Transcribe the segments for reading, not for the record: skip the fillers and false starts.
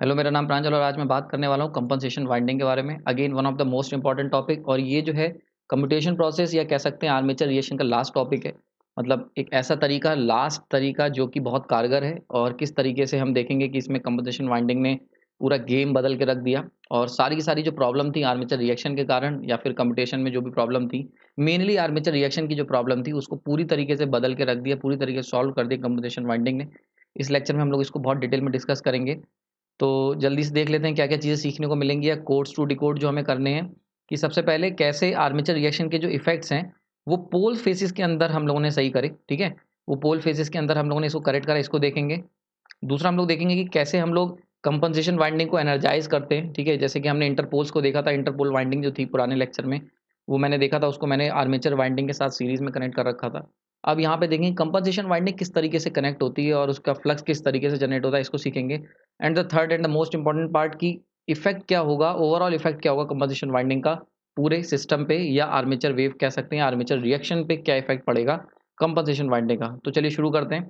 Hello, मेरा नाम प्रांजल और आज मैं बात करने वाला हूँ कंपनसेशन वाइंडिंग के बारे में। Again one of the most important topic, और ये जो है कम्यूटेशन प्रोसेस या कह सकते हैं आर्मेचर रिएक्शन का लास्ट टॉपिक है। मतलब एक ऐसा तरीका, लास्ट तरीका जो कि बहुत कारगर है, और किस तरीके से हम देखेंगे कि इसमें कंपनसेशन वाइंडिंग ने पूरा गेम बदल के रख दिया। और सारी की सारी जो प्रॉब्लम थी आर्मेचर रिएक्शन के कारण या फिर कम्यूटेशन में जो भी प्रॉब्लम थी, मेनली आर्मेचर रिएक्शन की जो प्रॉब्लम थी उसको पूरी तरीके से बदल के रख दिया, पूरी तरीके से सॉल्व कर दिया कंपनसेशन वाइंडिंग ने। इस लेक्चर में हम लोग इसको बहुत डिटेल में डिस्कस करेंगे। तो जल्दी से देख लेते हैं क्या-क्या चीज़ें सीखने को मिलेंगी या कोड्स टू डिकोड जो हमें करने हैं, कि सबसे पहले कैसे आर्मेचर रिएक्शन के जो इफ़ेक्ट्स हैं, वो पोल फेसेस के अंदर हम लोगों ने सही करे, ठीक है? वो पोल फेसेस के अंदर हम लोगों ने इसको करेक्ट करा, इसको देखेंगे। दूसरा हम लोग देखेंगे कि कैसे हम लोग कंपनसेशन वाइंडिंग को एनर्जाइज़ करते हैं, ठीक है? जैसे कि हमने इंटरपोल्स को देखा था, इंटरपोल वाइंडिंग जो थी पुराने लेक्चर में, वो मैंने देखा था, उसको मैंने आर्मेचर वाइंडिंग के साथ सीरीज़ में कनेक्ट कर रखा था। अब यहाँ पे देखेंगे कंपनसेशन वाइंडिंग किस तरीके से कनेक्ट होती है और उसका फ्लक्स किस तरीके से जनरेट होता है, इसको सीखेंगे। And the third and the most important part की इफ़ेक्ट क्या होगा, ओवरऑल इफ़ेक्ट क्या होगा कंपनसेशन वाइंडिंग का पूरे सिस्टम पे, या आर्मेचर वेव कह सकते हैं, आर्मेचर रिएक्शन पे क्या इफ़ेक्ट पड़ेगा कंपनसेशन वाइंडिंग का। तो चलिए शुरू करते हैं।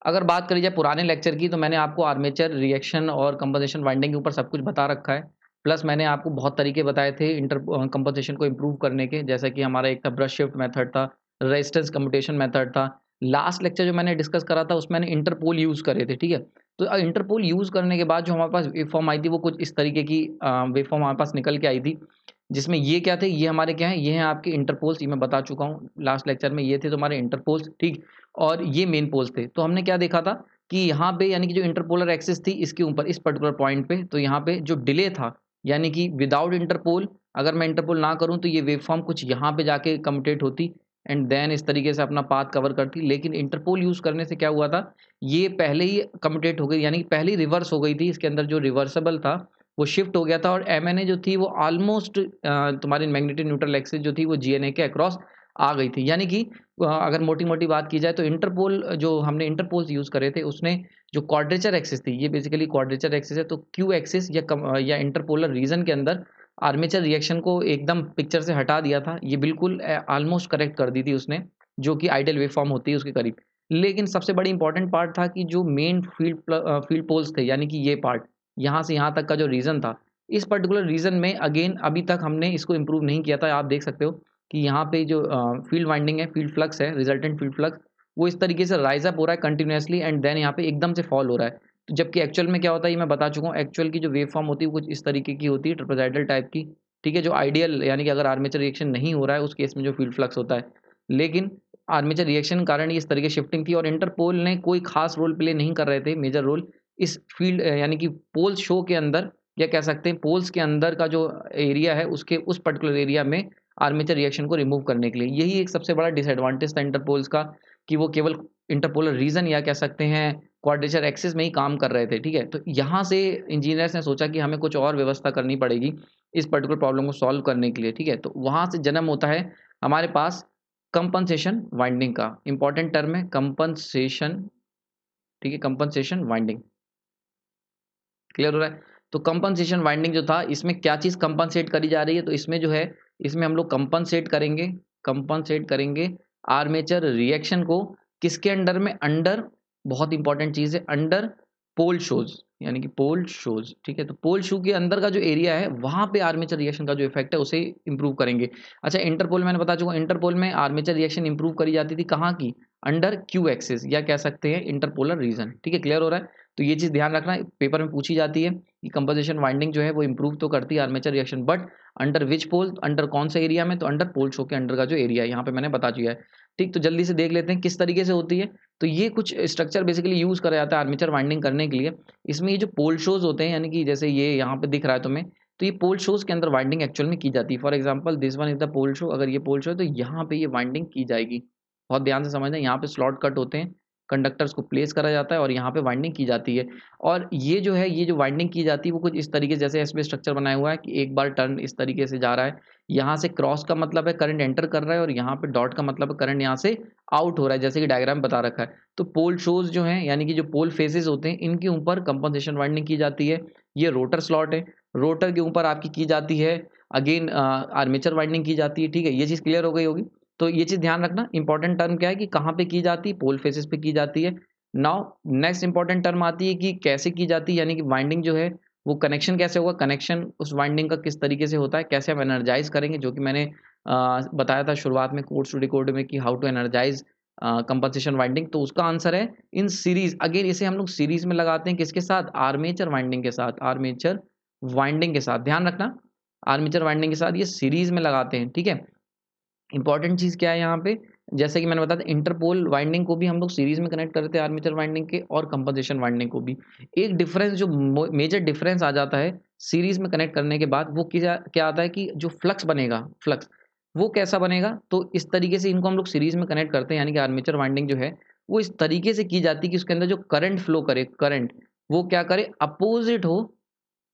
अगर बात करी जाए पुराने लेक्चर की, तो मैंने आपको आर्मेचर रिएक्शन और कंपनसेशन वाइंडिंग के ऊपर सब कुछ बता रखा है। प्लस मैंने आपको बहुत तरीके बताए थे कंपनसेशन को इम्प्रूव करने के, जैसा कि हमारा एक था ब्रश शिफ्ट मेथड था, रेजिस्टेंस कम्यूटेशन मेथड था। लास्ट लेक्चर जो मैंने डिस्कस करा था उसमें मैंने इंटरपोल यूज़ करे थे, ठीक है? तो इंटरपोल यूज़ करने के बाद जो हमारे पास वेवफ़ॉर्म आई थी, वो कुछ इस तरीके की वेवफ़ॉर्म हमारे पास निकल के आई थी। जिसमें ये क्या थे, ये हमारे क्या हैं, ये हैं आपके इंटरपोल्स, ये मैं बता चुका हूँ लास्ट लेक्चर में, ये थे तुम्हारे इंटरपोल्स, ठीक? और ये मेन पोल्स थे। तो हमने क्या देखा था कि यहाँ पे यानी कि जो इंटरपोलर एक्सिस थी इसके ऊपर इस पर्टिकुलर पॉइंट पे, तो यहाँ पे जो डिले था, यानी कि विदाउट इंटरपोल, अगर मैं इंटरपोल ना करूँ तो ये वेवफ़ॉर्म कुछ यहाँ पे जाके कम्यूटेट होती एंड देन इस तरीके से अपना पाथ कवर करती। लेकिन इंटरपोल यूज़ करने से क्या हुआ था, ये पहले ही कम्यूटेट हो गई, यानी कि पहले ही रिवर्स हो गई थी। इसके अंदर जो रिवर्सिबल था वो शिफ्ट हो गया था, और एमएनए जो थी वो ऑलमोस्ट तुम्हारी मैग्नेटिक न्यूट्रल एक्सिस जो थी वो जीएनए के अक्रॉस आ गई थी। यानी कि अगर मोटी-मोटी बात की जाए तो इंटरपोल जो हमने इंटरपोल्स यूज़ करे थे, उसने जो क्वाड्रेचर एक्सिस थी, ये बेसिकली क्वाड्रेचर एक्सिस है, तो क्यू एक्सिस या इंटरपोलर रीजन के अंदर आर्मेचर रिएक्शन को एकदम पिक्चर से हटा दिया था। ये बिल्कुल ऑलमोस्ट करेक्ट कर दी थी उसने, जो कि आइडियल वेवफ़ॉर्म होती है उसके करीब। लेकिन सबसे बड़ी इंपॉर्टेंट पार्ट था कि जो मेन फील्ड पोल्स थे, यानी कि ये पार्ट, यहाँ से यहाँ तक का जो रीजन था, इस पर्टिकुलर रीजन में अगेन अभी तक हमने इसको इम्प्रूव नहीं किया था। आप देख सकते हो कि यहाँ पे जो फील्ड वाइंडिंग है, फील्ड फ्लक्स है, रिजल्टेंट फील्ड फ्लक्स, वो इस तरीके से राइज़ अप हो रहा है कंटीन्यूअसली एंड देन यहाँ पे एकदम से फॉल हो रहा है। तो जबकि एक्चुअल में क्या होता है, ये मैं बता चुका हूँ। एक्चुअल की जो वेव फॉर्म होती है वो कुछ इस तरीके की होती है, ट्रापेज़ॉइडल टाइप की, ठीक है? जो आइडियल, यानी कि अगर आर्मेचर रिएक्शन नहीं हो रहा है उस केस में जो फील्ड फ्लक्स होता है। लेकिन आर्मेचर रिएक्शन के कारण ये इस तरीके शिफ्टिंग थी, और इंटरपोल ने कोई खास रोल प्ले नहीं कर रहे थे, मेजर रोल इस फील्ड यानी कि पोल शो के अंदर, या कह सकते हैं पोल्स के अंदर का जो एरिया है उसके उस पर्टिकुलर एरिया में आर्मेचर रिएक्शन को रिमूव करने के लिए। यही एक सबसे बड़ा डिसएडवांटेज था इंटरपोल्स का, कि वो केवल इंटरपोलर रीजन या कह सकते हैं क्वाड्रेचर एक्सिस में ही काम कर रहे थे, ठीक है? तो यहाँ से इंजीनियर्स ने सोचा कि हमें कुछ और व्यवस्था करनी पड़ेगी इस पर्टिकुलर प्रॉब्लम को सॉल्व करने के लिए, ठीक है? तो वहाँ से जन्म होता है हमारे पास कंपनसेशन वाइंडिंग का। इंपॉर्टेंट टर्म है कंपनसेशन, ठीक है? कंपनसेशन वाइंडिंग, क्लियर हो रहा है? तो कंपनसेशन वाइंडिंग जो था, इसमें क्या चीज़ कंपनसेट करी जा रही है, तो इसमें जो है, इसमें हम लोग कंपनसेट करेंगे आर्मेचर रिएक्शन को, किसके अंडर में, अंडर, बहुत इंपॉर्टेंट चीज़ है, अंडर पोल शोज़, यानी कि पोल शोज़, ठीक है? तो पोल शू के अंदर का जो एरिया है वहाँ पे आर्मेचर रिएक्शन का जो इफेक्ट है उसे इंप्रूव करेंगे। अच्छा, इंटरपोल मैंने बता चुका हूँ, इंटरपोल में आर्मेचर रिएक्शन इंप्रूव करी जाती थी कहाँ की, अंडर क्यू एक्सिस, या कह सकते हैं इंटरपोलर रीजन, ठीक है? क्लियर हो रहा है? तो ये चीज़ ध्यान रखना, पेपर में पूछी जाती है कि कंपोजिशन वाइंडिंग जो है वो इंप्रूव तो करती है armature reaction, but under which pole, under कौन से एरिया में, तो अंडर पोल शो के अंडर का जो एरिया है यहाँ पे मैंने बता दिया है, ठीक? तो जल्दी से देख लेते हैं किस तरीके से होती है। तो ये कुछ स्ट्रक्चर बेसिकली यूज़ करा जाता है आर्मेचर वाइंडिंग करने के लिए। इसमें ये जो पोल शोज होते हैं, यानी कि जैसे ये यहाँ पे दिख रहा है तुम्हें, तो ये पोल शोज के अंदर वाइंडिंग एक्चुअल में की जाती है। For example this one is the pole shoe, अगर ये पोल शो है तो यहाँ पे ये वाइंडिंग की जाएगी। बहुत ध्यान से समझना, यहाँ पे स्लॉट कट होते हैं, कंडक्टर्स को प्लेस करा जाता है और यहाँ पे वाइंडिंग की जाती है। और ये जो है, ये जो वाइंडिंग की जाती है वो कुछ इस तरीके से, जैसे इसमें स्ट्रक्चर बनाया हुआ है कि एक बार टर्न इस तरीके से जा रहा है, यहाँ से क्रॉस का मतलब है करंट एंटर कर रहा है, और यहाँ पे डॉट का मतलब है करंट यहाँ से आउट हो रहा है, जैसे कि डायग्राम बता रखा है। तो पोल शोज जो हैं, यानी कि जो पोल फेसेस होते हैं, इनके ऊपर कंपनसेशन वाइंडिंग की जाती है। ये रोटर स्लॉट है, रोटर के ऊपर आपकी की जाती है अगेन आर्मेचर वाइंडिंग की जाती है, ठीक है? ये चीज़ क्लियर हो गई होगी। तो ये चीज़ ध्यान रखना, इंपॉर्टेंट टर्म क्या है कि कहाँ पे की जाती है, पोल फेसेस पे की जाती है, नाउ नेक्स्ट इंपॉर्टेंट टर्म आती है कि कैसे की जाती है, यानी कि वाइंडिंग जो है वो कनेक्शन कैसे होगा, कनेक्शन उस वाइंडिंग का किस तरीके से होता है, कैसे हम एनर्जाइज करेंगे, जो कि मैंने बताया था शुरुआत में कोर्स टू डिकोड में कि how to energize compensation winding. तो उसका आंसर है इन सीरीज। अगेन इसे हम लोग सीरीज में लगाते हैं, किसके साथ, आर्मेचर वाइंडिंग के साथ, आर्मेचर वाइंडिंग के साथ, ध्यान रखना आर्मेचर वाइंडिंग के साथ ये सीरीज में लगाते हैं, ठीक है। इंपॉर्टेंट चीज क्या है यहाँ पे, जैसे कि मैंने बताया था इंटरपोल वाइंडिंग को भी हम लोग सीरीज में कनेक्ट करते हैं आर्मेचर वाइंडिंग के, और कंपनसेशन वाइंडिंग को भी। एक डिफरेंस जो मेजर डिफरेंस आ जाता है सीरीज में कनेक्ट करने के बाद, वो क्या क्या आता है कि जो फ्लक्स बनेगा, फ्लक्स वो कैसा बनेगा। तो इस तरीके से इनको हम लोग सीरीज में कनेक्ट करते हैं, यानी कि आर्मेचर वाइंडिंग जो है वो इस तरीके से की जाती है कि उसके अंदर जो करंट फ्लो करे, करंट वो क्या करे, अपोजिट हो,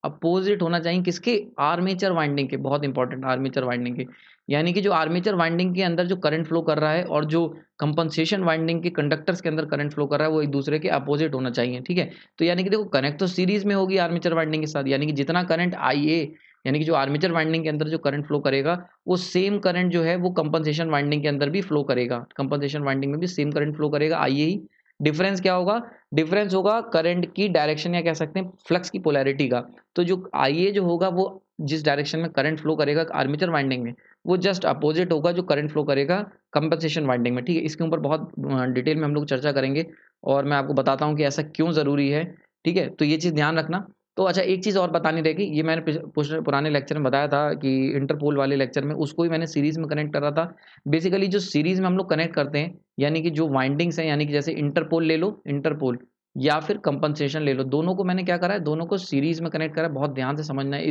अपोजिट होना चाहिए किसके, आर्मेचर वाइंडिंग के। बहुत इंपॉर्टेंट, आर्मेचर वाइंडिंग के, यानी कि जो आर्मेचर वाइंडिंग के अंदर जो करंट फ्लो कर रहा है और जो कंपनसेशन वाइंडिंग के कंडक्टर्स के अंदर करंट फ्लो कर रहा है वो एक दूसरे के अपोजिट होना चाहिए, ठीक है। तो यानी कि देखो कनेक्ट तो सीरीज में होगी आर्मेचर वाइंडिंग के साथ, यानी कि जितना करंट आई ए, यानी कि जो आर्मेचर वाइंडिंग के अंदर जो करंट फ्लो करेगा वो सेम करंट जो है वो कंपनसेशन वाइंडिंग के अंदर भी फ्लो करेगा, कंपनसेशन वाइंडिंग में भी सेम करंट फ्लो करेगा, आई ए ही। डिफरेंस क्या होगा, डिफरेंस होगा करंट की डायरेक्शन, या कह सकते हैं फ्लक्स की पोलैरिटी का। तो जो आई ए जो होगा वो जिस डायरेक्शन में करंट फ्लो करेगा आर्मेचर वाइंडिंग में, वो जस्ट अपोजिट होगा जो करंट फ्लो करेगा कंपनसेशन वाइंडिंग में, ठीक है। इसके ऊपर बहुत डिटेल में हम लोग चर्चा करेंगे और मैं आपको बताता हूँ कि ऐसा क्यों ज़रूरी है, ठीक है। तो ये चीज़ ध्यान रखना। तो अच्छा एक चीज़ और बतानी रहेगी, ये मैंने पुराने लेक्चर में बताया था कि इंटरपोल वाले लेक्चर में, उसको ही मैंने सीरीज में कनेक्ट करा था। बेसिकली जो सीरीज में हम लोग कनेक्ट करते हैं, यानी कि जो वाइंडिंग्स हैं, यानी कि जैसे इंटरपोल ले लो, इंटरपोल या फिर कंपनसेशन ले लो, दोनों को मैंने क्या करा है, दोनों को सीरीज में कनेक्ट करा है। बहुत ध्यान से समझना है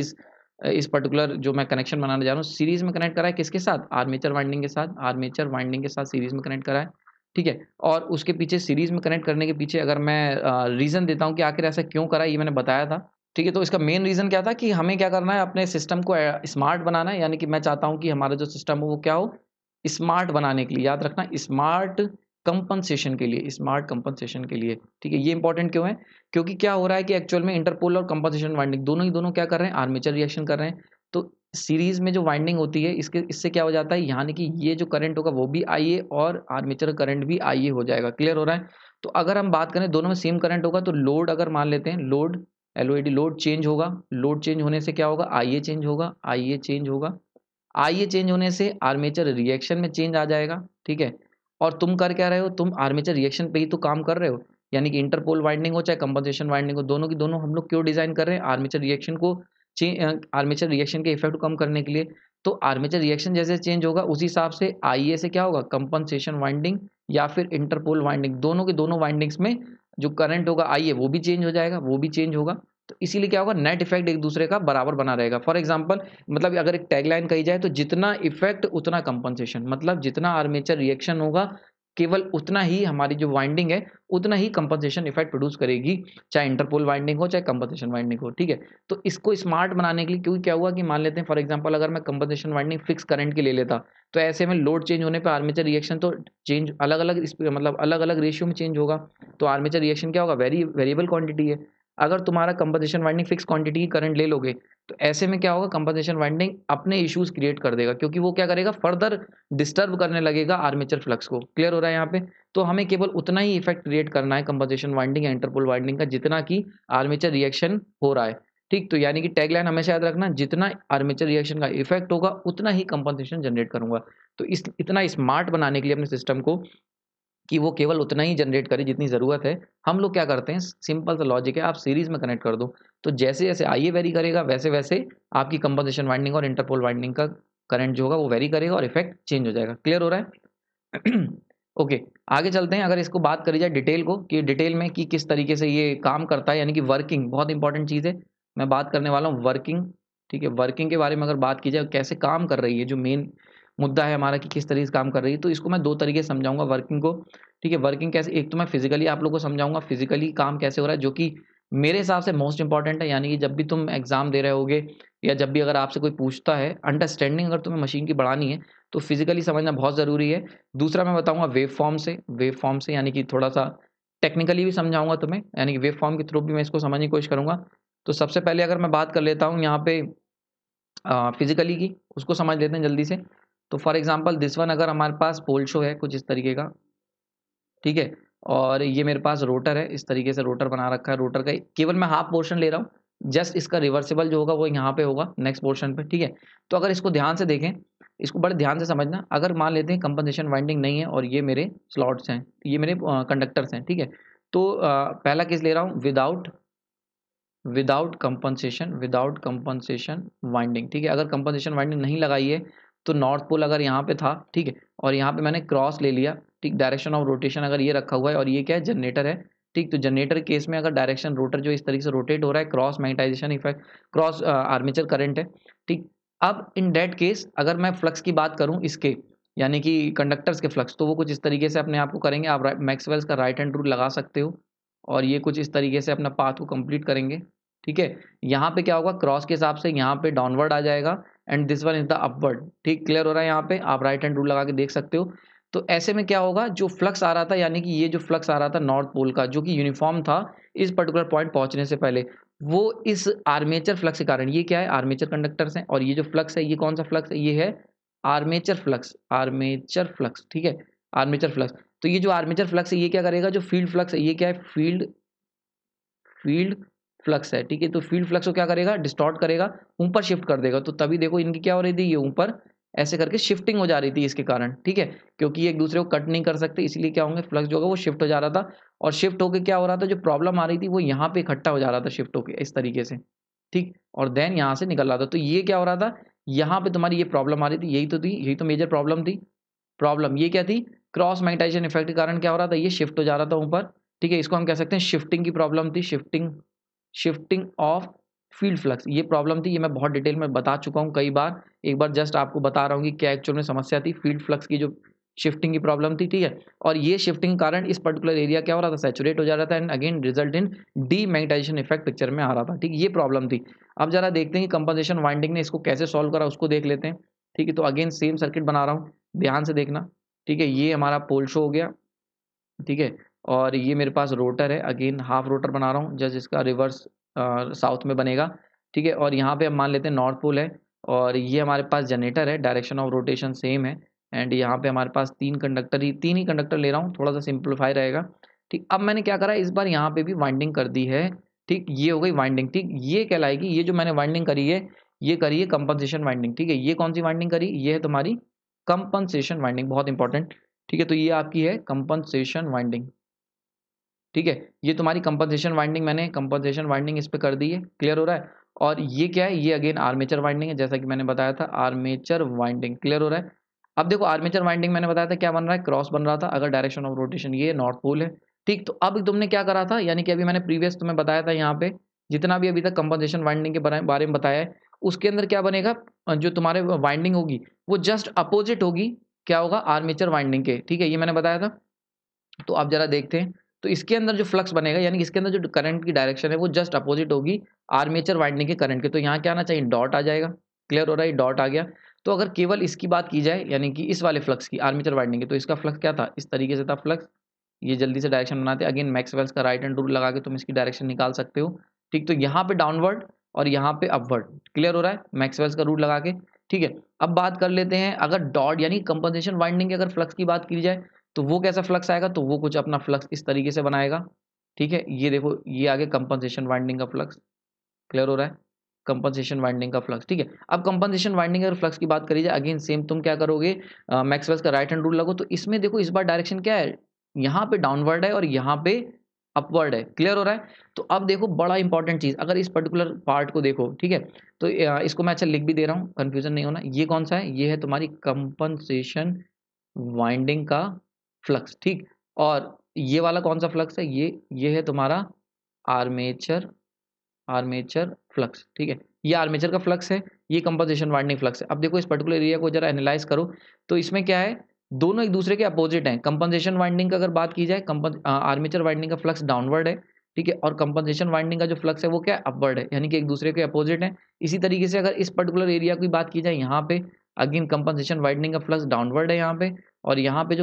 इस पर्टिकुलर जो मैं कनेक्शन बनाने जा रहा हूँ, सीरीज में कनेक्ट करा है किसके साथ, आर्मेचर वाइंडिंग के साथ, आर्मेचर वाइंडिंग के साथ सीरीज में कनेक्ट करा है, ठीक है। और उसके पीछे सीरीज में कनेक्ट करने के पीछे अगर मैं रीजन देता हूँ कि आखिर ऐसा क्यों करा, ये मैंने बताया था, ठीक है। तो इसका मेन रीजन क्या था कि हमें क्या करना है, अपने सिस्टम को स्मार्ट बनाना है, यानी कि मैं चाहता हूँ कि हमारा जो सिस्टम हो वो क्या हो, स्मार्ट बनाने के लिए, याद रखना स्मार्ट कंपनसेशन के लिए, स्मार्ट कंपनसेशन के लिए, ठीक है। ये इंपॉर्टेंट क्यों है, क्योंकि क्या हो रहा है कि एक्चुअल में इंटरपोल और कंपनसेशन वाइंडिंग दोनों ही दोनों क्या कर रहे हैं, आर्मेचर रिएक्शन कर रहे हैं। तो सीरीज में जो वाइंडिंग होती है इसके इससे क्या हो जाता है, यानी कि ये जो करंट होगा वो भी आईए और आर्मेचर करंट भी आईए हो जाएगा, क्लियर हो रहा है। तो अगर हम बात करें दोनों में सेम करंट होगा, तो लोड अगर मान लेते हैं, लोड एलओडी, लोड चेंज होगा, लोड चेंज होने से क्या होगा, आईए चेंज होगा, आईए चेंज होगा, आईए चेंज होने से आर्मेचर रिएक्शन में चेंज आ जाएगा, ठीक है। और तुम कर क्या रहे हो, तुम आर्मेचर रिएक्शन पे ही तो काम कर रहे हो, यानी कि इंटरपोल वाइंडिंग हो चाहे कंपनसेशन वाइंडिंग हो, दोनों की दोनों हम लोग क्यों डिजाइन कर रहे हैं, आर्मेचर रिएक्शन को आर्मेचर रिएक्शन के इफेक्ट को कम करने के लिए। तो आर्मेचर रिएक्शन जैसे चेंज होगा उसी हिसाब से आईए से क्या होगा, कंपनसेशन वाइंडिंग या फिर इंटरपोल वाइंडिंग, दोनों के दोनों वाइंडिंग्स में जो करंट होगा आईए वो भी चेंज हो जाएगा, वो भी चेंज होगा। तो इसीलिए क्या होगा, नेट इफेक्ट एक दूसरे का बराबर बना रहेगा। फॉर एग्जांपल, मतलब अगर एक टैगलाइन कही जाए तो जितना इफेक्ट उतना कंपनसेशन, मतलब जितना आर्मेचर रिएक्शन होगा केवल उतना ही हमारी जो वाइंडिंग है उतना ही कंपनसेशन इफेक्ट प्रोड्यूस करेगी, चाहे इंटरपोल वाइंडिंग हो चाहे कंपनसेशन वाइंडिंग हो, ठीक है। तो इसको स्मार्ट बनाने के लिए, क्योंकि क्या हुआ कि मान लेते हैं फॉर एग्जांपल अगर मैं कंपनसेशन वाइंडिंग फिक्स करंट की ले लेता, तो ऐसे में लोड चेंज होने पर आर्मेचर रिएक्शन तो चेंज अलग अलग, मतलब अलग अलग रेशियो में चेंज होगा। तो आर्मेचर रिएक्शन क्या होगा, वेरिएबल क्वांटिटी है। अगर तुम्हारा कंपनसेशन वाइंडिंग फिक्स क्वांटिटी की करंट ले लोगे, तो ऐसे में क्या होगा, कंपनसेशन वाइंडिंग अपने इश्यूज क्रिएट कर देगा, क्योंकि वो क्या करेगा, फर्दर डिस्टर्ब करने लगेगा आर्मेचर फ्लक्स को, क्लियर हो रहा है यहाँ पे। तो हमें केवल उतना ही इफेक्ट क्रिएट करना है कंपनसेशन वाइंडिंग या इंटरपोल वाइंडिंग का जितना कि आर्मेचर रिएक्शन हो रहा है, ठीक। तो यानी कि टैगलाइन हमेशा याद रखना, जितना आर्मेचर रिएक्शन का इफेक्ट होगा उतना ही कंपनसेशन जनरेट करूंगा। तो इस इतना स्मार्ट बनाने के लिए अपने सिस्टम को कि वो केवल उतना ही जनरेट करे जितनी ज़रूरत है, हम लोग क्या करते हैं, सिंपल सा लॉजिक है, आप सीरीज में कनेक्ट कर दो। तो जैसे जैसे आईए वेरी करेगा वैसे वैसे आपकी कंपनसेशन वाइंडिंग और इंटरपोल वाइंडिंग का करंट जो होगा वो वेरी करेगा और इफेक्ट चेंज हो जाएगा, क्लियर हो रहा है। ओके, आगे चलते हैं। अगर इसको बात करी जाए डिटेल को, कि डिटेल में कि किस तरीके से ये काम करता है, यानी कि वर्किंग बहुत इंपॉर्टेंट चीज़ है। मैं बात करने वाला हूँ वर्किंग, ठीक है। वर्किंग के बारे में अगर बात की जाए कैसे काम कर रही है, जो मेन मुद्दा है हमारा कि किस तरीके से काम कर रही है, तो इसको मैं दो तरीके से समझाऊंगा वर्किंग को, ठीक है। वर्किंग कैसे, एक तो मैं फिजिकली आप लोग को समझाऊंगा फिजिकली काम कैसे हो रहा है, जो कि मेरे हिसाब से मोस्ट इंपॉर्टेंट है। यानी कि जब भी तुम एग्जाम दे रहे होगे या जब भी अगर आपसे कोई पूछता है, अंडरस्टैंडिंग अगर तुम्हें मशीन की बढ़ानी है तो फिजिकली समझना बहुत ज़रूरी है। दूसरा मैं बताऊंगा वेव फॉर्म से, वेव फॉर्म से यानी कि थोड़ा सा टेक्निकली भी समझाऊंगा तुम्हें, यानी कि वेव फॉर्म के थ्रू भी मैं इसको समझने की कोशिश करूंगा। तो सबसे पहले अगर मैं बात कर लेता हूँ यहाँ पे फिजिकली की, उसको समझ लेते हैं जल्दी से। तो फॉर एग्जांपल दिस वन, अगर हमारे पास पोल शो है कुछ इस तरीके का, ठीक है, और ये मेरे पास रोटर है, इस तरीके से रोटर बना रखा है। रोटर का केवल मैं हाफ पोर्शन ले रहा हूँ, जस्ट इसका रिवर्सिबल जो होगा वो यहाँ पे होगा नेक्स्ट पोर्शन पे, ठीक है। तो अगर इसको ध्यान से देखें, इसको बड़े ध्यान से समझना। अगर मान लेते हैं कंपनसेशन वाइंडिंग नहीं है और ये मेरे स्लॉट्स हैं, ये मेरे कंडक्टर्स हैं, ठीक है। तो पहला केस ले रहा हूँ विदाउट कंपनसेशन वाइंडिंग, ठीक है। अगर कंपनसेशन वाइंडिंग नहीं लगाई है तो नॉर्थ पोल अगर यहाँ पे था, ठीक है, और यहाँ पे मैंने क्रॉस ले लिया, ठीक, डायरेक्शन ऑफ रोटेशन अगर ये रखा हुआ है और ये क्या है, जनरेटर है, ठीक। तो जनरेटर केस में अगर डायरेक्शन रोटर जो इस तरीके से रोटेट हो रहा है, cross magnetization effect, cross armature current है, ठीक। अब इन दैट केस अगर मैं फ्लक्स की बात करूं इसके, यानी कि कंडक्टर्स के फ्लक्स, तो वो कुछ इस तरीके से अपने आप को करेंगे। आप मैक्सवेल्स का राइट हैंड रूल लगा सकते हो और ये कुछ इस तरीके से अपना पाथ को कंप्लीट करेंगे, ठीक है। यहाँ पे क्या होगा, क्रॉस के हिसाब से यहाँ पे डाउनवर्ड आ जाएगा and this one is the upward, ठीक। क्लियर हो रहा है, यहाँ पे आप राइट हैंड रूल लगा के देख सकते हो। तो ऐसे में क्या होगा, जो फ्लक्स आ रहा था, यानी कि ये जो फ्लक्स आ रहा था नॉर्थ पोल का, जो कि यूनिफॉर्म था इस पर्टिकुलर पॉइंट पहुंचने से पहले, वो इस आर्मेचर फ्लक्स के कारण, ये क्या है, आर्मेचर कंडक्टर्स हैं, और ये जो फ्लक्स है ये कौन सा फ्लक्स है, ये है आर्मेचर फ्लक्स, ठीक है, आर्मेचर फ्लक्स। तो ये जो आर्मेचर फ्लक्स है ये क्या करेगा, जो फील्ड फ्लक्स है ये क्या है, फील्ड फ्लक्स है, ठीक है। तो फील्ड फ्लक्स को क्या करेगा, डिस्टॉर्ट करेगा, ऊपर शिफ्ट कर देगा। तो तभी देखो इनकी क्या हो रही थी, ये ऊपर ऐसे करके शिफ्टिंग हो जा रही थी इसके कारण, ठीक है, क्योंकि ये एक दूसरे को कट नहीं कर सकते, इसलिए क्या होंगे, फ्लक्स जो होगा वो शिफ्ट हो जा रहा था। और शिफ्ट होके क्या हो रहा था, जो प्रॉब्लम आ रही थी वो यहाँ पे इकट्ठा हो जा रहा था शिफ्ट होके इस तरीके से, ठीक, और देन यहाँ से निकल रहा था। तो ये क्या हो रहा था, यहाँ पे तुम्हारी ये प्रॉब्लम आ रही थी, यही तो मेजर प्रॉब्लम थी। प्रॉब्लम ये क्या थी, क्रॉस मैग्नेटाइजेशन इफेक्ट के कारण क्या हो रहा था, ये शिफ्ट हो जा रहा था ऊपर, ठीक है। इसको हम कह सकते हैं शिफ्टिंग की प्रॉब्लम थी, शिफ्टिंग ऑफ फील्ड फ्लक्स, ये प्रॉब्लम थी। ये मैं बहुत डिटेल में बता चुका हूँ कई बार, एक बार जस्ट आपको बता रहा हूँ कि क्या एक्चुअल में समस्या थी, फील्ड फ्लक्स की जो शिफ्टिंग की प्रॉब्लम थी, ठीक है। और ये शिफ्टिंग के कारण इस पर्टिकुलर एरिया क्या हो रहा था, सैचुरेट हो जा रहा था and again result in demagnetization effect picture में आ रहा था, ठीक, ये प्रॉब्लम थी। अब जरा देखते हैं कि कंपनसेशन वाइंडिंग ने इसको कैसे सॉल्व करा, उसको देख लेते हैं, ठीक है। तो अगेन सेम सर्किट बना रहा हूँ, ध्यान से देखना, ठीक है। ये हमारा पोल शो हो गया, ठीक है, और ये मेरे पास रोटर है, अगेन हाफ रोटर बना रहा हूँ, जस्ट इसका रिवर्स साउथ में बनेगा, ठीक है। और यहाँ पे हम मान लेते हैं नॉर्थ पोल है और ये हमारे पास जनरेटर है, डायरेक्शन ऑफ रोटेशन सेम है एंड यहाँ पे हमारे पास तीन ही कंडक्टर ले रहा हूँ, थोड़ा सा सिंप्लीफाई रहेगा, ठीक। अब मैंने क्या करा, इस बार यहाँ पे भी वाइंडिंग कर दी है, ठीक, ये हो गई वाइंडिंग, ठीक। ये कहलाएगी, ये जो मैंने वाइंडिंग करी है ये करी है कंपनसेशन वाइंडिंग, ठीक है। ये कौन सी वाइंडिंग करी, ये है तुम्हारी कंपनसेशन वाइंडिंग, बहुत इंपॉर्टेंट, ठीक है। तो ये आपकी है कंपनसेशन वाइंडिंग, ठीक है। ये तुम्हारी कंपनसेशन वाइंडिंग, मैंने कंपनसेशन वाइंडिंग इस पे कर दी है, क्लियर हो रहा है। और ये क्या है, ये अगेन आर्मेचर वाइंडिंग है, जैसा कि मैंने बताया था, आर्मेचर वाइंडिंग, क्लियर हो रहा है। अब देखो आर्मेचर वाइंडिंग मैंने बताया था क्या बन रहा है, क्रॉस बन रहा था, अगर डायरेक्शन ऑफ रोटेशन ये नॉर्थ पोल है, ठीक। तो अब तुमने क्या करा था, यानी कि अभी मैंने प्रीवियस तुम्हें बताया था, यहाँ पे जितना भी अभी तक कंपनसेशन वाइंडिंग के बारे में बताया है, उसके अंदर क्या बनेगा, जो तुम्हारे वाइंडिंग होगी वो जस्ट अपोजिट होगी, क्या होगा, आर्मेचर वाइंडिंग के, ठीक है, ये मैंने बताया था। तो आप जरा देखते हैं, तो इसके अंदर जो फ्लक्स बनेगा, यानी कि इसके अंदर जो करंट की डायरेक्शन है वो जस्ट अपोजिट होगी आर्मेचर वाइंडिंग के करंट के। तो यहाँ क्या आना चाहिए, डॉट आ जाएगा, क्लियर हो रहा है, डॉट आ गया। तो अगर केवल इसकी बात की जाए, यानी कि इस वाले फ्लक्स की, आर्मेचर वाइंडिंग की, तो इसका फ्लक्स क्या था, इस तरीके से था फ्लक्स, ये जल्दी से डायरेक्शन बनाते हैं, अगेन मैक्सवेल्स का राइट हैंड रूल लगा के तुम इसकी डायरेक्शन निकाल सकते हो, ठीक। तो यहाँ पे डाउनवर्ड और यहाँ पे अपवर्ड, क्लियर हो रहा है, मैक्सवेल्स का रूल लगा के, ठीक है। अब बात कर लेते हैं, अगर डॉट यानी कंपनसेशन वाइंडिंग के अगर फ्लक्स की बात की जाए तो वो कैसा फ्लक्स आएगा, तो वो कुछ अपना फ्लक्स इस तरीके से बनाएगा, ठीक है। ये देखो, ये आगे कंपनसेशन वाइंडिंग का फ्लक्स, क्लियर हो रहा है, कंपनसेशन वाइंडिंग का फ्लक्स, ठीक है। अब कंपनसेशन वाइंडिंग अगर फ्लक्स की बात करी जाए, अगेन सेम तुम क्या करोगे, मैक्सवेल्स का राइट हैंड रूल लगो, तो इसमें देखो इस बार डायरेक्शन क्या है, यहाँ पे डाउनवर्ड है और यहाँ पे अपवर्ड है, क्लियर हो रहा है। तो अब देखो बड़ा इंपॉर्टेंट चीज, अगर इस पर्टिकुलर पार्ट को देखो, ठीक है, तो इसको मैं अच्छा लिख भी दे रहा हूँ, कंफ्यूजन नहीं होना। ये कौन सा है, ये है तुम्हारी कंपनसेशन वाइंडिंग का फ्लक्स, ठीक। और ये वाला कौन सा फ्लक्स है, ये है तुम्हारा आर्मेचर आर्मेचर फ्लक्स, ठीक है। ये आर्मेचर का फ्लक्स है, ये कंपनसेशन वाइंडिंग फ्लक्स है। अब देखो इस पर्टिकुलर एरिया को जरा एनालाइज करो, तो इसमें क्या है, दोनों एक दूसरे के अपोजिट हैं। कंपनसेशन वाइंडिंग का अगर बात की जाए, आर्मेचर वाइंडिंग का फ्लक्स डाउनवर्ड है, ठीक है, और कंपनसेशन वाइंडिंग का जो फ्लक्स है वो क्या है, अपवर्ड है, यानी कि एक दूसरे के अपोजिट है। इसी तरीके से अगर इस पर्टिकुलर एरिया की बात की जाए, यहाँ पे अगेन कंपनसेशन वाइंडिंग का फ्लक्स डाउनवर्ड है यहाँ पे, और यहाँ पे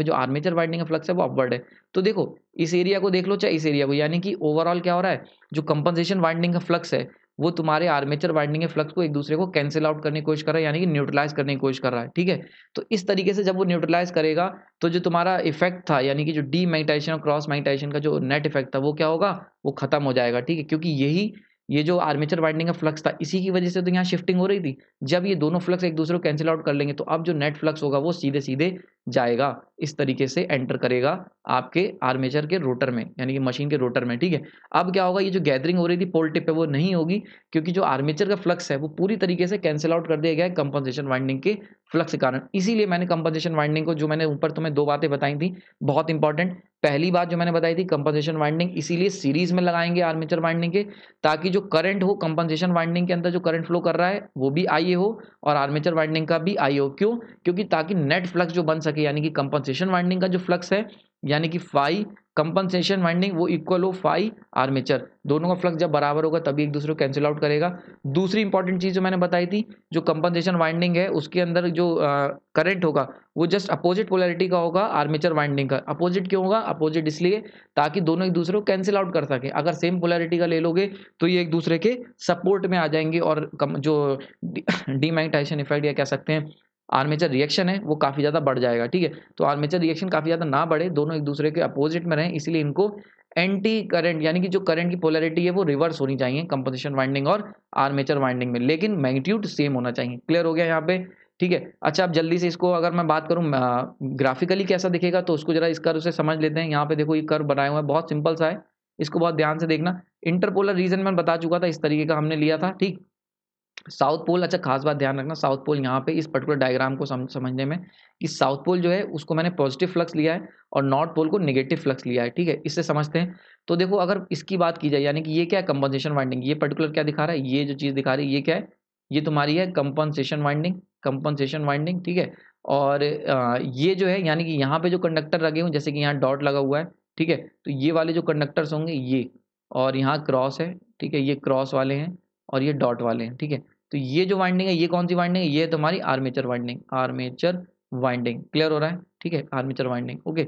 जो आर्मेचर वाइंडिंग का फ्लक्स है वो अपवर्ड है। तो देखो इस एरिया को देख लो चाहे इस एरिया को, यानी कि ओवरऑल क्या हो रहा है, जो कंपनसेशन वाइंडिंग का फ्लक्स है वो तुम्हारे आर्मेचर वाइंडिंग के फ्लक्स को एक दूसरे को कैंसिल आउट करने की कोशिश कर रहा है, यानी कि न्यूट्रलाइज करने की कोशिश कर रहा है, ठीक है। तो इस तरीके से जब वो न्यूट्रलाइज करेगा तो जो तुम्हारा इफेक्ट था, यानी कि जो डीमैग्नेटाइजेशन और क्रॉस मैग्नेटाइजेशन का जो नेट इफेक्ट था वो क्या होगा, वो खत्म हो जाएगा, ठीक है। क्योंकि ये जो आर्मेचर वाइंडिंग का फ्लक्स था इसी की वजह से तो यहाँ शिफ्टिंग हो रही थी। जब ये दोनों फ्लक्स एक दूसरे को कैंसिल आउट कर लेंगे तो अब जो नेट फ्लक्स होगा वो सीधे सीधे जाएगा, इस तरीके से एंटर करेगा आपके आर्मेचर के रोटर में, यानी कि मशीन के रोटर में, ठीक है। अब क्या होगा, ये जो गैदरिंग हो रही थी पोल टिप पे वो नहीं होगी, क्योंकि जो आर्मेचर का फ्लक्स है वो पूरी तरीके से कैंसिल आउट कर दिया गया है कंपनसेशन वाइंडिंग के फ्लक्स के कारण। इसीलिए मैंने कंपनसेशन वाइंडिंग को, जो मैंने ऊपर तुम्हें दो बातें बताई थी बहुत इंपॉर्टेंट, पहली बात जो मैंने बताई थी कंपनसेशन वाइंडिंग इसीलिए सीरीज में लगाएंगे आर्मेचर वाइंडिंग के, ताकि जो करंट हो कंपनसेशन वाइंडिंग के अंदर जो करंट फ्लो कर रहा है वो भी आईए हो और आर्मेचर वाइंडिंग का भी आईए हो। क्यों? क्योंकि ताकि नेट फ्लक्स जो बन सके, यानी कि कंपनसेशन वाइंडिंग का जो फ्लक्स है यानी कि फाई कंपनसेशन वाइंडिंग वो इक्वल हो फाई आर्मेचर, दोनों का फ्लक्स जब बराबर होगा तभी एक दूसरे को कैंसिल आउट करेगा। दूसरी इंपॉर्टेंट चीज जो मैंने बताई थी, जो कंपनसेशन वाइंडिंग है उसके अंदर जो करंट होगा वो जस्ट अपोजिट पोलैरिटी का होगा आर्मेचर वाइंडिंग का। अपोजिट क्यों होगा? अपोजिट इसलिए ताकि दोनों एक दूसरे को कैंसिल आउट कर सके। अगर सेम पोलैरिटी का ले लोगे तो ये एक दूसरे के सपोर्ट में आ जाएंगे और जो डीमैग्नेटाइजेशन इफेक्ट या कह सकते हैं आर्मेचर रिएक्शन है वो काफ़ी ज़्यादा बढ़ जाएगा, ठीक है। तो आर्मेचर रिएक्शन काफ़ी ज़्यादा ना बढ़े, दोनों एक दूसरे के अपोजिट में रहें, इसलिए इनको एंटी करंट, यानी कि जो करंट की पोलैरिटी है वो रिवर्स होनी चाहिए कंपोजिशन वाइंडिंग और आर्मेचर वाइंडिंग में, लेकिन मैग्नीट्यूड सेम होना चाहिए। क्लियर हो गया यहाँ पे, ठीक है। अच्छा, अब जल्दी से इसको अगर मैं बात करूँ ग्राफिकली कैसा दिखेगा तो उसको जरा इस कर्व से समझ लेते हैं। यहाँ पे देखो ये कर्व बनाया हुआ है, बहुत सिंपल सा है, इसको बहुत ध्यान से देखना। इंटरपोलर रीजन में बता चुका था, इस तरीके का हमने लिया था, ठीक। साउथ पोल, अच्छा खास बात ध्यान रखना, साउथ पोल यहाँ पे इस पर्टिकुलर डायग्राम को समझने में कि साउथ पोल जो है उसको मैंने पॉजिटिव फ्लक्स लिया है और नॉर्थ पोल को नेगेटिव फ्लक्स लिया है, ठीक है। इससे समझते हैं। तो देखो अगर इसकी बात की जाए, यानी कि ये क्या है कंपनसेशन वाइंडिंग, ये पर्टिकुलर क्या दिखा रहा है, ये जो चीज़ दिखा रही है ये क्या है, ये तुम्हारी है कंपनसेशन वाइंडिंग, कंपनसेशन वाइंडिंग, ठीक है। और ये जो है यानी कि यहाँ पे जो कंडक्टर लगे हुए जैसे कि यहाँ डॉट लगा हुआ है, ठीक है, तो ये वाले जो कंडक्टर्स होंगे ये, और यहाँ क्रॉस है, ठीक है, ये क्रॉस वाले हैं और ये डॉट वाले हैं, ठीक है। तो ये जो वाइंडिंग है ये कौन सी वाइंडिंग है, ये है तुम्हारी armature winding, armature winding. Clear हो रहा है, ठीक है, आर्मेचर वाइंडिंग, ओके।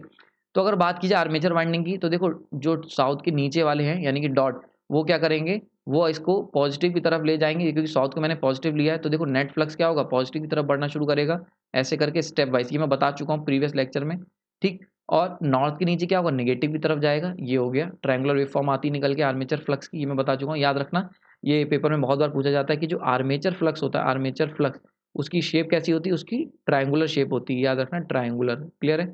तो अगर बात की जाए आर्मेचर वाइंडिंग की तो देखो जो साउथ के नीचे वाले हैं यानी कि डॉट, वो क्या करेंगे, वो इसको पॉजिटिव की तरफ ले जाएंगे, क्योंकि साउथ को मैंने पॉजिटिव लिया है तो देखो नेट फ्लक्स क्या होगा, पॉजिटिव की तरफ बढ़ना शुरू करेगा, ऐसे करके स्टेप वाइज, ये मैं बता चुका हूँ प्रीवियस लेक्चर में, ठीक। और नॉर्थ के नीचे क्या होगा, नेगेटिव की तरफ जाएगा, ये हो गया ट्रायंगुलर वेवफॉर्म आती निकल के आर्मेचर फ्लक्स की, ये मैं बता चुका हूँ, याद रखना। ये पेपर में बहुत बार पूछा जाता है कि जो आर्मेचर फ्लक्स होता है, आर्मेचर फ्लक्स उसकी शेप कैसी होती है, उसकी ट्रायंगुलर शेप होती है, याद रखना ट्रायंगुलर, क्लियर है,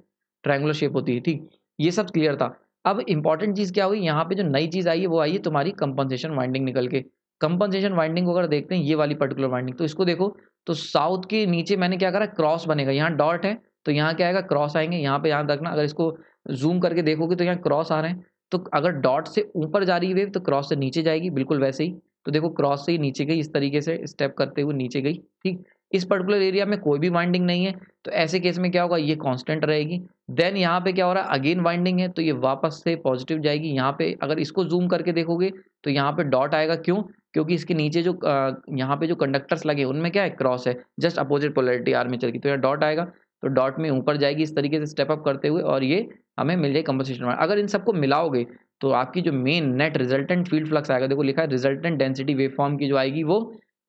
ट्रायंगुलर शेप होती है, ठीक। ये सब क्लियर था। अब इंपॉर्टेंट चीज क्या हुई, यहाँ पे जो नई चीज आई है वो आई है तुम्हारी कंपनसेशन वाइंडिंग निकल के। कंपनसेशन वाइंडिंग को अगर देखते हैं ये वाली पर्टिकुलर वाइंडिंग, तो इसको देखो, तो साउथ के नीचे मैंने क्या करा, क्रॉस बनेगा, यहाँ डॉट है तो यहाँ क्या आएगा, क्रॉस आएंगे, यहाँ पे याद रखना, अगर इसको जूम करके देखोगे तो यहाँ क्रॉस आ रहे हैं, तो अगर डॉट से ऊपर जा रही है वेव तो क्रॉस से नीचे जाएगी, बिल्कुल वैसे ही। तो देखो क्रॉस से ही नीचे गई, इस तरीके से स्टेप करते हुए नीचे गई, ठीक। इस पर्टिकुलर एरिया में कोई भी वाइंडिंग नहीं है, तो ऐसे केस में क्या होगा, ये कांस्टेंट रहेगी। देन यहाँ पे क्या हो रहा है, अगेन वाइंडिंग है तो ये वापस से पॉजिटिव जाएगी। यहाँ पे अगर इसको जूम करके देखोगे तो यहाँ पे डॉट आएगा, क्यों? क्योंकि इसके नीचे जो यहाँ पे जो कंडक्टर्स लगे उनमें क्या है, क्रॉस है, जस्ट अपोजिट पोलैरिटी आर्मेचर की, तो यहाँ डॉट आएगा, तो डॉट में ऊपर जाएगी इस तरीके से स्टेप अप करते हुए, और ये हमें मिल जाए कंपनसेशन। अगर इन सबको मिलाओगे तो आपकी जो main net resultant field flux आएगा, देखो लिखा है रिजल्टेंट डेंसिटी वेवफॉर्म की जो आएगी वो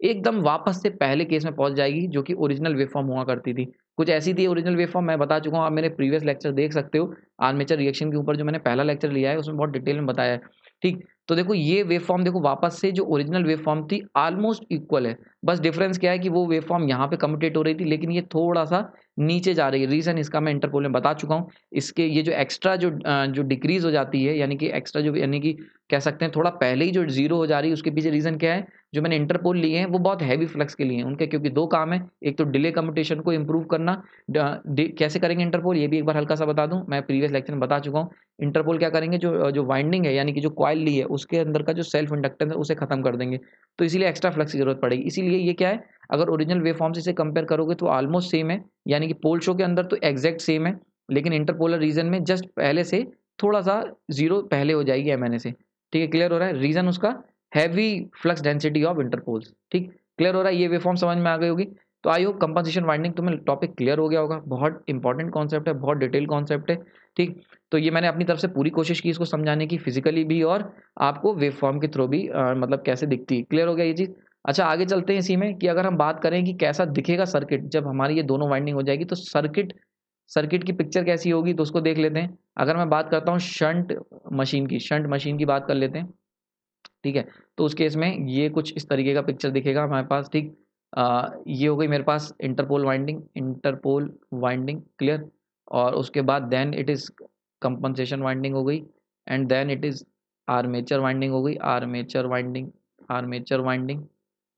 एकदम वापस से पहले केस में पहुंच जाएगी जो कि ओरिजिनल वेवफॉर्म हुआ करती थी, कुछ ऐसी थी ओरिजिनल वेवफॉर्म, मैं बता चुका हूँ, आप मेरे प्रीवियस लेक्चर देख सकते हो, आर्मेचर रिएक्शन के ऊपर जो मैंने पहला लेक्चर लिया है उसमें बहुत डिटेल में बताया है, ठीक। तो देखो ये वेवफॉर्म देखो वापस से जो ओरिजिनल वेवफॉर्म थी ऑलमोस्ट इक्वल है, बस डिफरेंस क्या है कि वो वेवफॉर्म यहाँ पे कम्यूटेट हो रही थी लेकिन ये थोड़ा सा नीचे जा रही है। रीजन इसका मैं इंटरपोल में बता चुका हूँ, इसके ये जो एक्स्ट्रा जो डिक्रीज हो जाती है, यानी कि एक्स्ट्रा जो, यानी कि कह सकते हैं थोड़ा पहले ही जो जीरो हो जा रही है, उसके पीछे रीजन क्या है, जो मैंने इंटरपोल लिए हैं वो बहुत हैवी फ्लक्स के लिए हैं उनके, क्योंकि दो काम है, एक तो डिले कम्यूटेशन को इंप्रूव करना, कैसे करेंगे इंटरपोल, ये भी एक बार हल्का सा बता दूं, मैं प्रीवियस लेक्चर में बता चुका हूँ। इंटरपोल क्या करेंगे, जो वाइंडिंग है यानी कि जो कॉइल ली है उसके अंदर का जो सेल्फ इंडक्टेंस है उसे खत्म कर देंगे, तो इसीलिए एक्स्ट्रा फ्लक्स की जरूरत पड़ेगी। इसीलिए ये क्या है, अगर ओरिजिनल वेव फॉर्म से इसे कंपेयर करोगे तो ऑलमोस्ट सेम है, यानी कि पोल शो के अंदर तो एग्जैक्ट सेम है, लेकिन इंटरपोलर रीजन में जस्ट पहले से थोड़ा सा जीरो पहले हो जाएगी एमएनए से, ठीक है। क्लियर हो रहा है, रीजन उसका heavy flux density of Interpol's, ठीक। क्लियर हो रहा है, ये वेव फॉर्म समझ में आ गई होगी। तो आई होप कंपनसेशन वाइंडिंग तुम्हें टॉपिक क्लियर हो गया होगा, बहुत इंपॉर्टेंट कॉन्सेप्ट है, बहुत डिटेल कॉन्सेप्ट है, ठीक। तो ये मैंने अपनी तरफ से पूरी कोशिश की इसको समझाने की, फिजिकली भी और आपको वेव फॉर्म के थ्रू भी मतलब कैसे दिखती है। क्लियर हो गया ये चीज़? अच्छा, आगे चलते हैं इसी में कि अगर हम बात करें कि कैसा दिखेगा सर्किट जब हमारी ये दोनों वाइंडिंग हो जाएगी, तो सर्किट सर्किट की पिक्चर कैसी होगी तो उसको देख लेते हैं। अगर मैं बात करता हूँ शंट मशीन की बात कर लेते हैं, ठीक है। तो उस केस में ये कुछ इस तरीके का पिक्चर दिखेगा हमारे पास, ठीक। ये हो गई मेरे पास इंटरपोल वाइंडिंग, क्लियर। और उसके बाद then it is compensation winding हो गई, and then it is armature winding हो गई, आर्मेचर वाइंडिंग,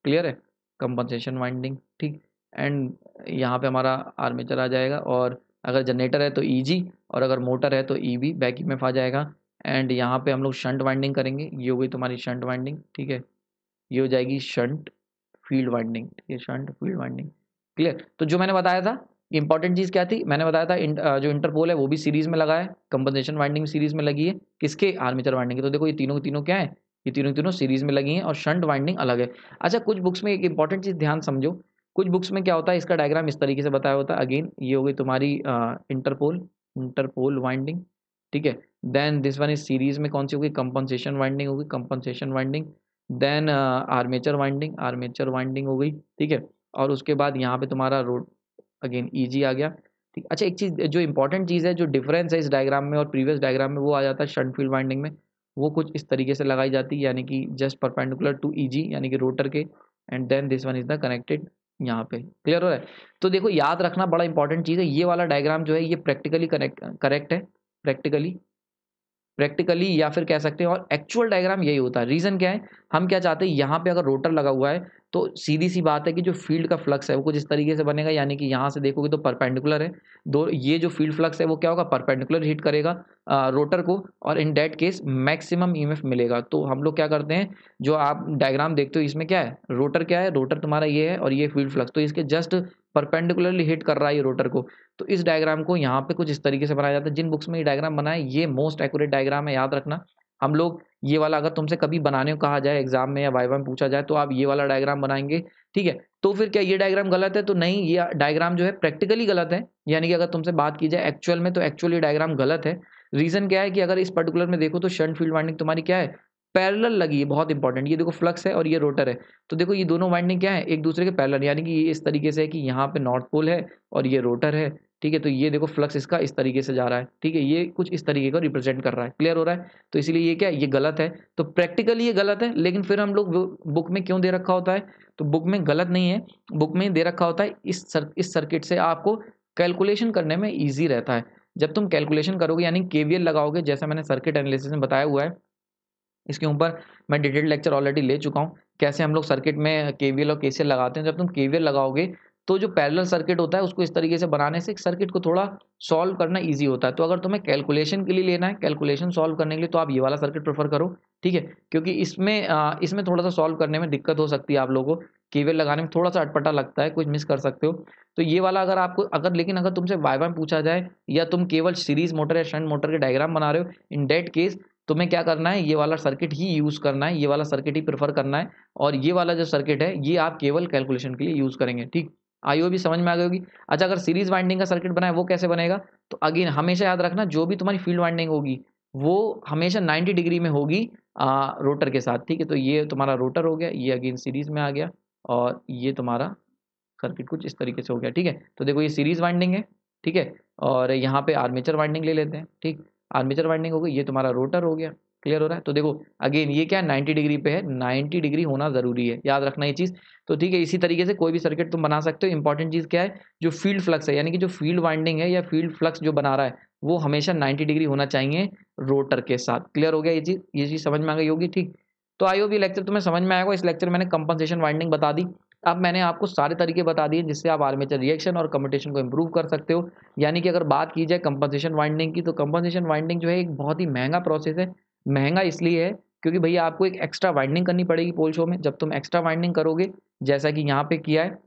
क्लियर है। कंपनसेशन वाइंडिंग, ठीक। एंड यहाँ पे हमारा आर्मेचर आ जाएगा, और अगर जनरेटर है तो ईजी, और अगर मोटर है तो ईबी बैक ईएमएफ आ जाएगा। एंड यहाँ पे हम लोग शंट वाइंडिंग करेंगे, ये हो गई तुम्हारी शंट वाइंडिंग, ठीक है। ये हो जाएगी शंट फील्ड वाइंडिंग, ठीक है, शंट फील्ड वाइंडिंग, क्लियर। तो जो मैंने बताया था इंपॉर्टेंट चीज़ क्या थी, मैंने बताया था जो इंटरपोल है वो भी सीरीज में लगा है, कंपनसेशन वाइंडिंग सीरीज में लगी है, किसके, आर्मेचर वाइंडिंग के। तो देखो ये तीनों के तीनों क्या है, ये तीनों के तीनों सीरीज में लगी हैं, और शंट वाइंडिंग अलग है। अच्छा, कुछ बुक्स में एक इंपॉर्टेंट चीज़ ध्यान समझो, कुछ बुक्स में क्या होता है, इसका डायग्राम इस तरीके से बताया होता है। अगेन ये हो गई तुम्हारी इंटरपोल वाइंडिंग, ठीक है। Then this one is series में कौन सी होगी, कंपनसेशन वाइंडिंग होगी, compensation winding. Then armature winding हो गई, ठीक है। और उसके बाद यहाँ पे तुम्हारा रोड अगेन ईजी आ गया, ठीक। अच्छा, एक चीज़ जो इंपॉर्टेंट चीज़ है, जो डिफरेंस है इस डायग्राम में और प्रीवियस डायग्राम में, वो आ जाता है शंट फील्ड वाइंडिंग में। वो कुछ इस तरीके से लगाई जाती है, यानी कि जस्ट परपेंडिकुलर टू ईजी, यानी कि रोटर के, and then this one is the connected यहाँ पे। क्लियर हो रहा है? तो देखो याद रखना बड़ा इंपॉर्टेंट चीज़ है, ये वाला डायग्राम जो है ये प्रैक्टिकली करेक्ट है, प्रैक्टिकली प्रैक्टिकली या फिर कह सकते हैं, और एक्चुअल डायग्राम यही होता है। रीज़न क्या है, हम क्या चाहते हैं, यहाँ पे अगर रोटर लगा हुआ है तो सीधी सी बात है कि जो फील्ड का फ्लक्स है वो कुछ इस तरीके से बनेगा, यानी कि यहाँ से देखोगे तो परपेंडिकुलर है, दो ये जो फील्ड फ्लक्स है वो क्या होगा, परपेंडिकुलर हिट करेगा रोटर को, और in that case maximum EMF मिलेगा। तो हम लोग क्या करते हैं, जो आप डायग्राम देखते हो इसमें क्या है, रोटर क्या है, रोटर तुम्हारा ये है और ये फील्ड फ्लक्स, तो इसके जस्ट परपेंडिकुलरली हिट कर रहा है ये रोटर को। तो इस डायग्राम को यहाँ पे कुछ इस तरीके से बनाया जाता है। जिन बुक्स में ये डायग्राम बना है ये मोस्ट एक्यूरेट डायग्राम है, याद रखना। हम लोग ये वाला अगर तुमसे कभी बनाने को कहा जाए एग्जाम में या वाइवा में पूछा जाए तो आप ये वाला डायग्राम बनाएंगे, ठीक है। तो फिर क्या ये डायग्राम गलत है, तो नहीं, ये डायग्राम जो है प्रैक्टिकली गलत है, यानी कि अगर तुमसे बात की जाए एक्चुअल में, तो एक्चुअली ये डायग्राम गलत है। रीजन क्या है कि अगर इस पर्टिकुलर में देखो तो शंट फील्ड वाइंडिंग तुम्हारी क्या है, पैरेलल लगी है, बहुत इंपॉर्टेंट। ये देखो फ्लक्स है और ये रोटर है, तो देखो ये दोनों वाइंडिंग क्या है, एक दूसरे के पैरेलल, यानी कि ये इस तरीके से है कि यहाँ पे नॉर्थ पोल है और ये रोटर है, ठीक है। तो ये देखो फ्लक्स इसका इस तरीके से जा रहा है, ठीक है, ये कुछ इस तरीके को रिप्रेजेंट कर रहा है। क्लियर हो रहा है? तो इसीलिए ये क्या है, ये गलत है। तो प्रैक्टिकली ये गलत है, लेकिन फिर हम लोग बुक में क्यों दे रखा होता है, तो बुक में गलत नहीं है, बुक में दे रखा होता है इस सर्किट से आपको कैलकुलेशन करने में ईजी रहता है। जब तुम कैलकुलेशन करोगे यानी केवीएल लगाओगे, जैसा मैंने सर्किट एनालिसिस में बताया हुआ है, इसके ऊपर मैं डिटेल्ड लेक्चर ऑलरेडी ले चुका हूँ, कैसे हम लोग सर्किट में केवीएल और केसीएल लगाते हैं। जब तुम केवीएल लगाओगे तो जो पैरेलल सर्किट होता है उसको इस तरीके से बनाने से सर्किट को थोड़ा सॉल्व करना इजी होता है। तो अगर तुम्हें कैलकुलेशन के लिए लेना है, कैलकुलेशन सॉल्व करने के लिए, तो आप ये वाला सर्किट प्रेफर करो, ठीक है। क्योंकि इसमें थोड़ा सा सॉल्व करने में दिक्कत हो सकती है आप लोगों को, केवीएल लगाने में थोड़ा सा अटपटा लगता है, कुछ मिस कर सकते हो। तो ये वाला अगर आपको लेकिन अगर तुमसे वाइवा में पूछा जाए, या तुम केवल सीरीज मोटर या शंट मोटर के डायग्राम बना रहे हो, इन डेट केस तुम्हें क्या करना है, ये वाला सर्किट ही यूज़ करना है, ये वाला सर्किट ही प्रेफर करना है, और ये वाला जो सर्किट है ये आप केवल कैलकुलेशन के लिए यूज़ करेंगे, ठीक। आई भी समझ में आ गई होगी। अच्छा, अगर सीरीज वाइंडिंग का सर्किट बनाए वो कैसे बनेगा, तो अगेन हमेशा याद रखना, जो भी तुम्हारी फील्ड वाइंडिंग होगी वो हमेशा 90 डिग्री में होगी रोटर के साथ, ठीक है। तो ये तुम्हारा रोटर हो गया, ये अगेन सीरीज में आ गया, और ये तुम्हारा सर्किट कुछ इस तरीके से हो गया, ठीक है। तो देखो ये सीरीज वाइंडिंग है, ठीक है, और यहाँ पे आर्मेचर वाइंडिंग ले लेते हैं, ठीक। आर्मेचर वाइंडिंग हो गई, ये तुम्हारा रोटर हो गया। क्लियर हो रहा है? तो देखो अगेन ये क्या है, 90 डिग्री पे है, 90 डिग्री होना ज़रूरी है, याद रखना ये चीज़। तो ठीक है, इसी तरीके से कोई भी सर्किट तुम बना सकते हो। इंपॉर्टेंट चीज़ क्या है, जो फील्ड फ्लक्स है, यानी कि जो फील्ड वाइंडिंग है या फील्ड फ्लक्स जो बना रहा है वो हमेशा 90 डिग्री होना चाहिए रोटर के साथ। क्लियर हो गया ये चीज़ समझ में आ गई होगी, ठीक। तो आई होप ये लेक्चर तुम्हें समझ में आएगा। इस लेक्चर में मैंने कंपनसेशन वाइंडिंग बता दी। अब मैंने आपको सारे तरीके बता दिए जिससे आप आर्मेचर रिएक्शन और कम्यूटेशन को इंप्रूव कर सकते हो। यानी कि अगर बात की जाए कंपनसेशन वाइंडिंग की, तो कंपनसेशन वाइंडिंग जो है एक बहुत ही महंगा प्रोसेस है। महंगा इसलिए है क्योंकि भैया आपको एक एक्स्ट्रा वाइंडिंग करनी पड़ेगी पोल शो में। जब तुम एक्स्ट्रा वाइंडिंग करोगे, जैसा कि यहाँ पे किया है,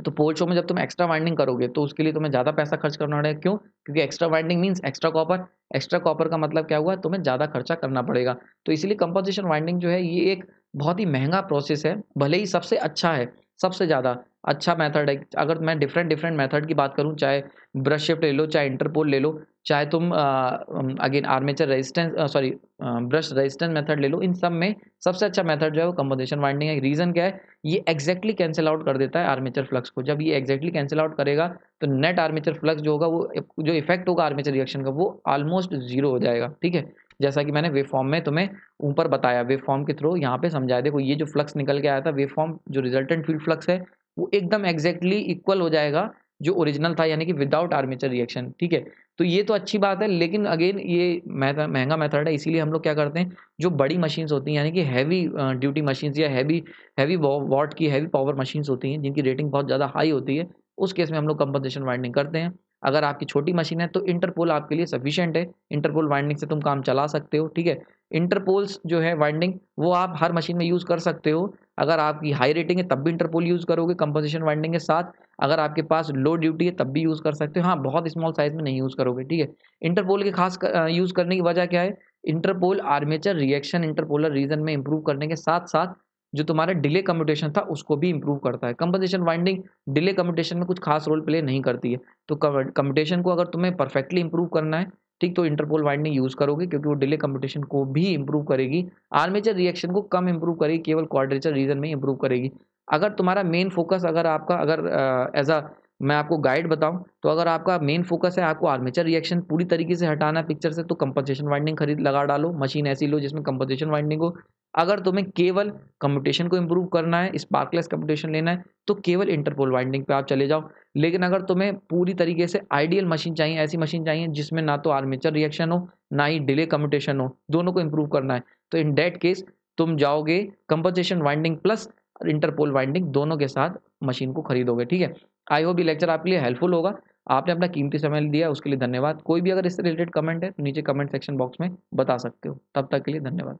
तो पोल शो में जब तुम एक्स्ट्रा वाइंडिंग करोगे तो उसके लिए तुम्हें ज़्यादा पैसा खर्च करना पड़ेगा। क्यों? क्योंकि extra winding means extra copper. Extra copper का मतलब क्या हुआ, तुम्हें ज़्यादा खर्चा करना पड़ेगा। तो इसीलिए कंपोजिशन वाइंडिंग जो है ये एक बहुत ही महंगा प्रोसेस है, भले ही सबसे अच्छा है, सबसे ज़्यादा अच्छा मेथड है। अगर मैं डिफरेंट मेथड की बात करूँ, चाहे ब्रश शिफ्ट ले लो, चाहे इंटरपोल ले लो, चाहे तुम again armature resistance sorry brush resistance method ले लो, इन सब में सबसे अच्छा मेथड जो है वो कंपोजिशन वाइंडिंग है। रीज़न क्या है, ये एग्जैक्टली कैंसिल आउट कर देता है आर्मेचर फ्लक्स को। जब ये एग्जैक्टली कैंसिल आउट करेगा तो नेट आर्मेचर फ्लक्स जो होगा, वो जो इफेक्ट होगा आर्मेचर रिएक्शन का, वो ऑलमोस्ट जीरो हो जाएगा। ठीक है, जैसा कि मैंने वेव फॉर्म में तुम्हें ऊपर बताया, वेव फॉर्म के थ्रू यहाँ पे समझाया। देखो ये जो फ्लक्स निकल के आया था, वेव फॉर्म जो रिजल्टेंट फील्ड फ्लक्स है वो एकदम एग्जैक्टली इक्वल हो जाएगा जो ओरिजिनल था, यानी कि विदाउट आर्मेचर रिएक्शन। ठीक है, तो ये तो अच्छी बात है, लेकिन अगेन ये महंगा मेथड है। इसीलिए हम लोग क्या करते हैं, जो बड़ी मशीन्स होती हैं, यानी कि हैवी ड्यूटी मशीन्स या हैवी हैवी वॉट की हैवी पावर मशीन्स होती हैं, जिनकी रेटिंग बहुत ज़्यादा हाई होती है, उस केस में हम लोग कंपनसेशन वाइंडिंग करते हैं। अगर आपकी छोटी मशीन है तो इंटरपोल आपके लिए सफिशिएंट है, इंटरपोल वाइंडिंग से तुम काम चला सकते हो। ठीक है, इंटरपोल्स जो है वाइंडिंग, वो आप हर मशीन में यूज़ कर सकते हो। अगर आपकी हाई रेटिंग है तब भी इंटरपोल यूज़ करोगे कंपोजिशन वाइंडिंग के साथ। अगर आपके पास लो ड्यूटी है तब भी यूज़ कर सकते हो। हाँ, बहुत स्मॉल साइज़ में नहीं यूज़ करोगे। ठीक है, इंटरपोल के खास यूज़ करने की वजह क्या है, interpole armature reaction interpolar region में इंप्रूव करने के साथ साथ जो तुम्हारा डिले कम्यूटेशन था उसको भी इंप्रूव करता है। कंपोजिशन वाइंडिंग डिले कम्यूटेशन में कुछ खास रोल प्ले नहीं करती है। तो कम्यूटेशन को अगर तुम्हें परफेक्टली इंप्रूव करना है, ठीक, तो इंटरपोल वाइंडिंग यूज़ करोगे, क्योंकि वो डिले कम्यूटेशन को भी इंप्रूव करेगी, आर्मेचर रिएक्शन को कम इंप्रूव करेगी, केवल क्वाड्रेचर रीजन में इंप्रूव करेगी। अगर तुम्हारा मेन फोकस, अगर आपका अगर एज अ मैं आपको गाइड बताऊं, तो अगर आपका मेन फोकस है आपको आर्मेचर रिएक्शन पूरी तरीके से हटाना है पिक्चर से, तो कंपनसेशन वाइंडिंग खरीद लगा डालो, मशीन ऐसी लो जिसमें कंपनसेशन वाइंडिंग हो। अगर तुम्हें केवल कम्यूटेशन को इंप्रूव करना है, स्पार्कलेस कम्यूटेशन लेना है, तो केवल इंटरपोल वाइंडिंग पे आप चले जाओ। लेकिन अगर तुम्हें पूरी तरीके से आइडियल मशीन चाहिए, ऐसी मशीन चाहिए जिसमें ना तो आर्मेचर रिएक्शन हो ना ही डिले कम्यूटेशन हो, दोनों को इंप्रूव करना है, तो इन दैट केस तुम जाओगे compensation winding plus interpole winding दोनों के साथ मशीन को खरीदोगे। ठीक है, आई होप ये लेक्चर आपके लिए हेल्पफुल होगा। आपने अपना कीमती समय दिया, उसके लिए धन्यवाद। कोई भी अगर इससे रिलेटेड कमेंट है तो नीचे कमेंट सेक्शन बॉक्स में बता सकते हो। तब तक के लिए धन्यवाद।